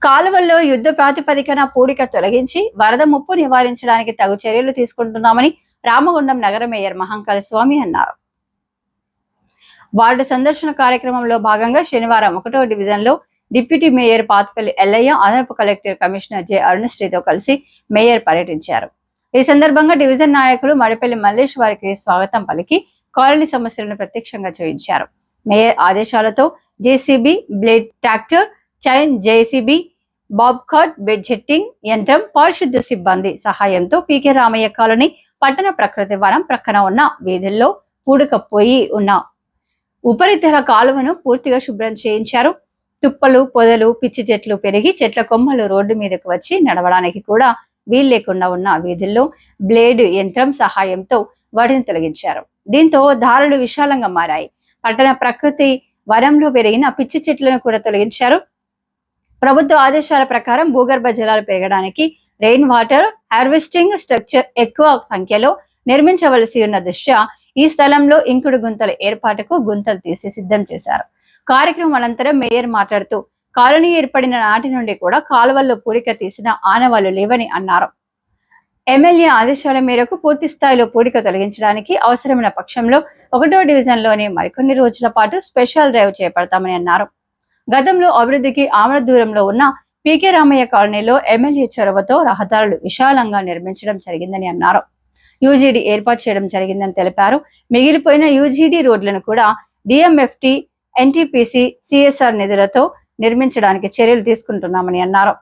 కాలువల్లో యుద్ధ ప్రాతిపదికన పూడిక తొలగించి వరద ముప్పు నివారించడానికి తగు చర్యలు తీసుకుంటున్నామని రామగుండం నగర మేయర్ మహంకాళ స్వామి అన్నారు. వార్డు సందర్శన కార్యక్రమంలో భాగంగా శనివారం 1వ డివిజన్లో డిప్యూటీ మేయర్ పాత్పల్లి ఎల్లయ్య, అదనపు కలెక్టర్ కమిషనర్ జె అరుణశ్రీతో కలిసి మేయర్ పర్యటించారు. ఈ సందర్భంగా డివిజన్ నాయకులు మడిపల్లి మల్లేష్ వారికి స్వాగతం పలికి కాలనీ సమస్యలను ప్రత్యక్షంగా చూయించారు. మేయర్ ఆదేశాలతో JCB, blade tractor, chain JCB, Bob card, bed jetting యంత్రం, పారిశుద్ధ్య సిబ్బంది సహాయంతో పీకే రామయ్య కాలనీ పట్టణ ప్రకృతి వనం ప్రక్కన ఉన్న వీధుల్లో పూడకపోయి ఉన్న ఉపరితల కాలువను పూర్తిగా శుభ్రం చేయించారు. తుప్పలు, పొదలు, పిచ్చి చెట్లు పెరిగి చెట్ల కొమ్మలు రోడ్డు మీదకు వచ్చి నడవడానికి కూడా వీలు లేకుండా ఉన్న వీధుల్లో బ్లేడ్ యంత్రం సహాయంతో వాటిని తొలగించారు. దీంతో దారులు విశాలంగా మారాయి. పట్టణ ప్రకృతి వనంలో పెరిగిన పిచ్చి చెట్లను కూడా తొలగించారు. ప్రభుత్వ ఆదేశాల ప్రకారం భూగర్భ జలాలు పెరగడానికి రెయిన్ వాటర్ హార్వెస్టింగ్ స్ట్రక్చర్ ఎక్కువ సంఖ్యలో నిర్మించవలసి ఉన్న దృష్ట్యా ఈ స్థలంలో ఇంకుడు గుంతల ఏర్పాటుకు గుంతలు తీసి సిద్ధం చేశారు. కార్యక్రమం అనంతరం మేయర్ మాట్లాడుతూ కాలనీ ఏర్పడిన నాటి నుండి కూడా కాలువల్లో పూడిక తీసిన ఆనవాళ్లు లేవని అన్నారు. ఎమ్మెల్యే ఆదేశాల మేరకు పూర్తి స్థాయిలో పూడిక తొలగించడానికి అవసరమైన పక్షంలో 1వ డివిజన్లోని మరికొన్ని రోజుల పాటు స్పెషల్ డ్రైవ్ చేపడతామని అన్నారు. గతంలో అభివృద్ధికి ఆమడ దూరంలో ఉన్న పీకే రామయ్య కాలనీలో ఎమ్మెల్యే చొరవతో రహదారులు విశాలంగా నిర్మించడం జరిగిందని అన్నారు. యూజీడీ ఏర్పాటు చేయడం జరిగిందని తెలిపారు. మిగిలిపోయిన యూజీడీ రోడ్లను కూడా డిఎంఎఫ్టి, ఎన్టీపీసీ, సిఎస్ఆర్ నిధులతో నిర్మించడానికి చర్యలు తీసుకుంటున్నామని అన్నారు.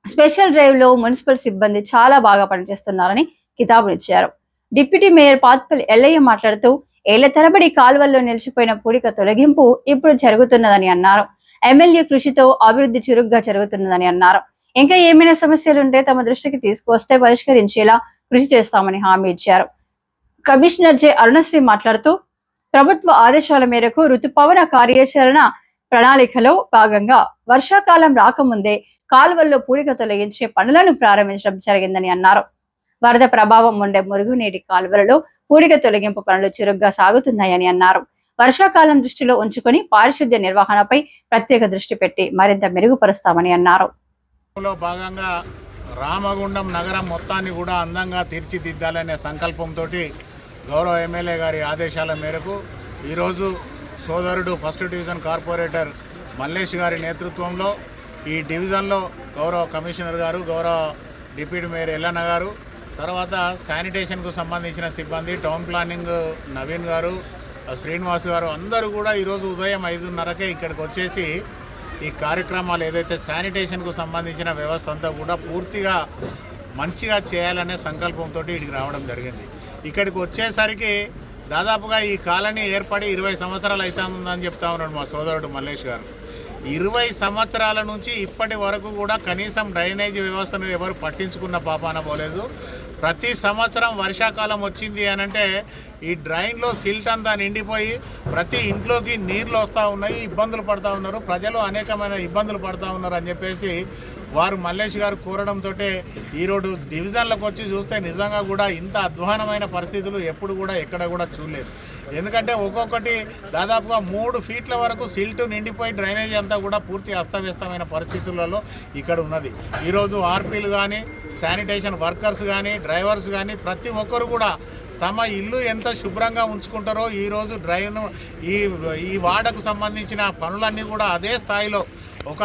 స్పెషల్ డ్రైవ్ లో మున్సిపల్ సిబ్బంది చాలా బాగా పనిచేస్తున్నారని కితాబునిచ్చారు. డిప్యూటీ మేయర్ పాత్పల్లి ఎల్లయ్య మాట్లాడుతూ ఏళ్ల తరబడి కాలువల్లో నిలిచిపోయిన పూడిక తొలగింపు ఇప్పుడు జరుగుతున్నదని అన్నారు. ఎమ్మెల్యే కృషితో అభివృద్ధి చురుగ్గా జరుగుతున్నదని అన్నారు. ఇంకా ఏమైనా సమస్యలుంటే తమ దృష్టికి తీసుకువస్తే పరిష్కరించేలా కృషి చేస్తామని హామీ ఇచ్చారు. కమిషనర్ జె అరుణశ్రీ మాట్లాడుతూ ప్రభుత్వ ఆదేశాల మేరకు ఋతుపవన కార్యాచరణ ప్రణాళికలో భాగంగా వర్షాకాలం రాకముందే కాలువల్లో పూడిక తొలగించే పనులను ప్రారంభించడం జరిగిందని అన్నారు. వరద ప్రభావం ఉండే మురుగునీటి కాలువలలో పూడిక తొలగింపు పనులు చురుగ్గా సాగుతున్నాయని అన్నారు. వర్షాకాలం దృష్టిలో ఉంచుకొని పారిశుద్ధ్య నిర్వహణపై ప్రత్యేక దృష్టి పెట్టి మరింత మెరుగుపరుస్తామని అన్నారు. భాగంగా రామగుండం నగరం మొత్తాన్ని కూడా అందంగా తీర్చిదిద్దాలనే సంకల్పంతో గౌరవ ఎమ్మెల్యే గారి ఆదేశాల మేరకు ఈరోజు సోదరుడు 1st డివిజన్ కార్పొరేటర్ మల్లేష్ గారి నేతృత్వంలో ఈ డివిజన్లో గౌరవ కమిషనర్ గారు, గౌరవ డిప్యూటీ మేయర్ ఎల్లన్న గారు, తర్వాత శానిటేషన్కు సంబంధించిన సిబ్బంది, టౌన్ ప్లానింగ్ నవీన్ గారు, శ్రీనివాస్ గారు అందరూ కూడా ఈరోజు ఉదయం 5:30కే ఇక్కడికి వచ్చేసి ఈ కార్యక్రమాలు ఏదైతే శానిటేషన్కు సంబంధించిన వ్యవస్థ అంతా కూడా పూర్తిగా మంచిగా చేయాలనే సంకల్పంతో ఇక్కడికి రావడం జరిగింది. ఇక్కడికి వచ్చేసరికి దాదాపుగా ఈ కాలనీ ఏర్పడి 20 సంవత్సరాలు అవుతుందని చెప్తా ఉన్నాడు మా సోదరుడు మల్లేష్ గారు. 20 సంవత్సరాల నుంచి ఇప్పటి వరకు కూడా కనీసం డ్రైనేజీ వ్యవస్థను ఎవరు పట్టించుకున్న పాపాన పోలేదు. ప్రతి సంవత్సరం వర్షాకాలం వచ్చింది అనంటే ఈ డ్రైన్లో సిల్ట్ అంతా నిండిపోయి ప్రతి ఇంట్లోకి నీళ్ళు వస్తూ ఉన్నాయి, ఇబ్బందులు పడుతూ ఉన్నారు, ప్రజలు అనేకమైన ఇబ్బందులు పడుతూ ఉన్నారు అని చెప్పేసి వారు మల్లేష్ గారు కోరడంతో ఈరోజు డివిజన్లకు వచ్చి చూస్తే నిజంగా కూడా ఇంత అధ్వానమైన పరిస్థితులు ఎప్పుడు కూడా ఎక్కడ కూడా చూడలేదు. ఎందుకంటే ఒక్కొక్కటి దాదాపుగా 3 ఫీట్ల వరకు సిల్ట్ నిండిపోయి డ్రైనేజీ అంతా కూడా పూర్తి అస్తవ్యస్తమైన పరిస్థితులలో ఇక్కడ ఉన్నది. ఈరోజు ఆర్పీలు కానీ, శానిటేషన్ వర్కర్స్ కానీ, డ్రైవర్స్ కానీ ప్రతి ఒక్కరు కూడా తమ ఇల్లు ఎంత శుభ్రంగా ఉంచుకుంటారో ఈరోజు ఈ వార్డుకు సంబంధించిన పనులన్నీ కూడా అదే స్థాయిలో ఒక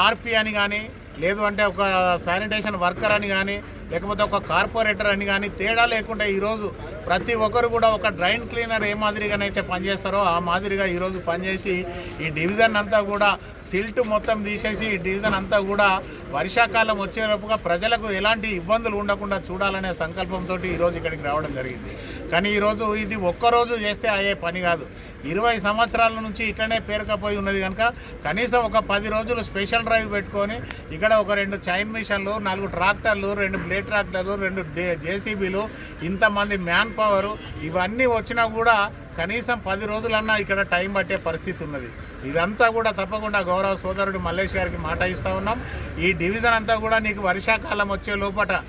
ఆర్పీ అని కానీ, లేదు అంటే ఒక శానిటేషన్ వర్కర్ అని కానీ, లేకపోతే ఒక కార్పొరేటర్ అని కానీ తేడా లేకుండా ఈరోజు ప్రతి ఒక్కరు కూడా ఒక డ్రైన్ క్లీనర్ ఏ మాదిరిగానైతే పనిచేస్తారో ఆ మాదిరిగా ఈరోజు పనిచేసి ఈ డివిజన్ అంతా కూడా సిల్ట్ మొత్తం తీసేసి ఈ డివిజన్ అంతా కూడా వర్షాకాలం వచ్చేలోపుగా ప్రజలకు ఎలాంటి ఇబ్బందులు ఉండకుండా చూడాలనే సంకల్పంతో ఈరోజు ఇక్కడికి రావడం జరిగింది. కానీ ఈరోజు ఇది ఒక్కరోజు చేస్తే అయ్యే పని కాదు. 20 సంవత్సరాల నుంచి ఇట్లనే పేరుకపోయి ఉన్నది కనుక కనీసం ఒక 10 రోజులు స్పెషల్ డ్రైవ్ పెట్టుకొని ఇక్కడ ఒక 2 చైన్ మిషన్లు, 4 ట్రాక్టర్లు, 2 బ్లేడ్ ట్రాక్టర్లు, 2 జేసీబీలు, ఇంతమంది మ్యాన్ పవరు ఇవన్నీ వచ్చినా కూడా కనీసం 10 రోజులన్నా ఇక్కడ టైం పట్టే పరిస్థితి ఉన్నది. ఇదంతా కూడా తప్పకుండా గౌరవ సోదరుడు మల్లేష్ గారికి మాట ఇస్తూ ఉన్నాం. ఈ డివిజన్ అంతా కూడా నీకు వర్షాకాలం వచ్చే లోపల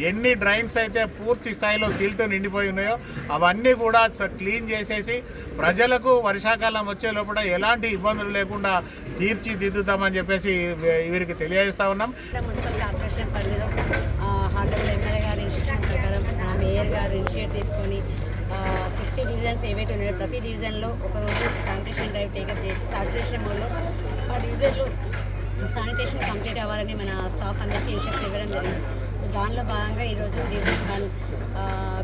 ఎన్ని డ్రైన్స్ అయితే పూర్తి స్థాయిలో సిల్ట్ నిండిపోయి ఉన్నాయో అవన్నీ కూడా క్లీన్ చేసేసి ప్రజలకు వర్షాకాలం వచ్చే లోపల ఎలాంటి ఇబ్బందులు లేకుండా తీర్చిదిద్దుతామని చెప్పేసి వీరికి తెలియజేస్తా ఉన్నాం. మున్సిపల్ కార్పొరేషన్ పరిధిలో హానరబుల్ ఎమ్మెల్యే గారి ఇన్స్ట్రక్షన్ ప్రకారం మేయర్ గారు ఇనిషియేట్ తీసుకొని 60 డివిజన్స్ ఏవైతే ఉన్నాయో ప్రతి డివిజన్లో ఒకరోజు శానిటేషన్ డ్రైవ్ టేకప్ చేసి సాచురేషన్ మోడ్లో ఆ డివిజన్లో శానిటేషన్ కంప్లీట్ అవ్వాలని మన స్టాఫ్ అందరికీ ఇన్స్ట్రక్షన్ ఇవ్వడం జరిగింది. సో దానిలో భాగంగా ఈరోజు డివిజన్ 1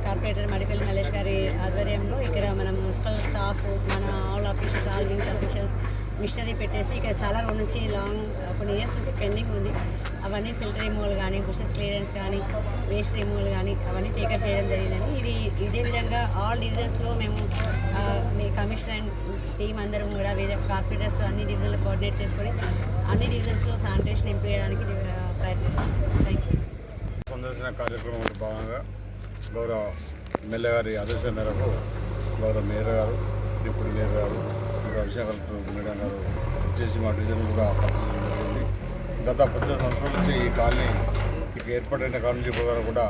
కార్పొరేటర్ మడిపల్లి మల్లేష్ గారి ఆధ్వర్యంలో ఇక్కడ మన మున్సిపల్ స్టాఫ్, మన all officials, all wings officials machinery పెట్టేసి ఇక్కడ చాలా రోజుల నుంచి కొన్ని ఇయర్స్ నుంచి పెండింగ్ ఉంది. అవన్నీ సిల్ట్ రిమూవల్ కానీ, బుషెస్ క్లియరెన్స్ కానీ, వేస్ట్ రిమూవల్ కానీ అవన్నీ టేకప్ చేయడం జరిగిందని ఇదే విధంగా ఆల్ డివిజన్స్లో మేము మీ కమిషనర్ అండ్ టీం అందరం కూడా వేరే కార్పొరేటర్స్తో అన్ని డివిజన్లు కోఆర్డినేట్ చేసుకొని అన్ని డివిజన్స్లో శానిటేషన్ ఇంప్రూవ్ చేయడానికి ప్రయత్నిస్తాం. Thank you. సందర్శన కార్యక్రమంలో భాగంగా గౌరవ ఎమ్మెల్యే గారి ఆదేశం మేరకు గౌరవ మేయర్ గారు, డిప్యూటీ మేయర్ గారు, విశాఖ కలెక్టర్ మేడం గారు వచ్చేసి మా డివిజన్ కూడా పరిశీలించడం జరిగింది. గత 10 సంవత్సరాల నుంచి ఈ కాలనీ ఇక ఏర్పడిన కాలనీ ప్రకారం కూడా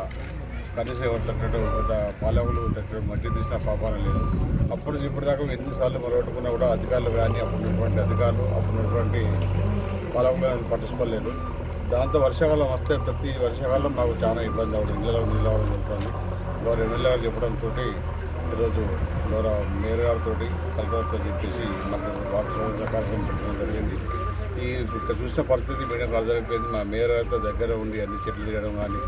కనీసం ఎవరు తగ్గట్టు గత పాలకులు తగ్గట్టు మట్టి తీసిన పాపాన లేదు. అప్పుడు ఇప్పటిదాకా ఎన్నిసార్లు మొరగొట్టుకున్నా కూడా అధికారులు కానీ అప్పుడున్నటువంటి అధికారులు అప్పుడున్నటువంటి పాలకులు పట్టించుకోలేదు. దాంతో వర్షాకాలం వస్తే ప్రతి వర్షాకాలం మాకు చాలా ఇబ్బంది అవుతుంది, ఇళ్ళలో నీళ్ళు అవ్వడం జరుగుతుంది. గౌరవ ఎమ్మెల్యే గారు చెప్పడంతో ఈరోజు గౌరవ మేయర్ గారితో కలెక్టర్తో చెప్పేసి మాకు వాటర్ కార్యక్రమం పెట్టడం జరిగింది. ఇక్కడ చూసిన పరిస్థితి మేడం అర్థమైపోయింది. మా మేయర్ గారితో దగ్గర ఉండి అన్ని చెట్లు తీయడం కానీ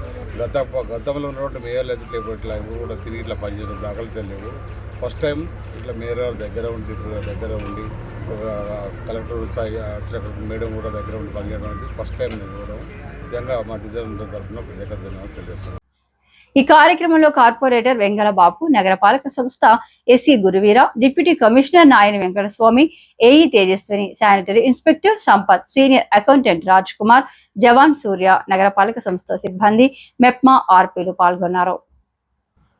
గతంలో ఉన్నటువంటి మేయర్లు అయితే లేవు, ఇట్లా ఎవరు కూడా తిరిగి ఇట్లా పనిచేసిన దాఖలు లేవు. ఫస్ట్ టైం ఇట్లా మేయర్ గారు దగ్గర ఉండి ఒక కలెక్టర్ స్థాయి మేడం కూడా దగ్గర ఉండి పనిచేయడం అనేది ఫస్ట్ టైం నేను కూడా నిజంగా మా డిజైన్ తరఫున ప్రత్యేక ధన్యవాదాలు తెలియజేస్తున్నాను. ఈ కార్యక్రమంలో కార్పొరేటర్ వెంగళ బాబు, నగరపాలక సంస్థ SC Guruveera, deputy commissioner Nayani Venkataswamy, AE Tejaswini, sanitary inspector Sampath, senior accountant Raj Kumar, జవాన్ సూర్య, నగరపాలక సంస్థ సిబ్బంది, మెప్మా ఆర్పీలు పాల్గొన్నారు.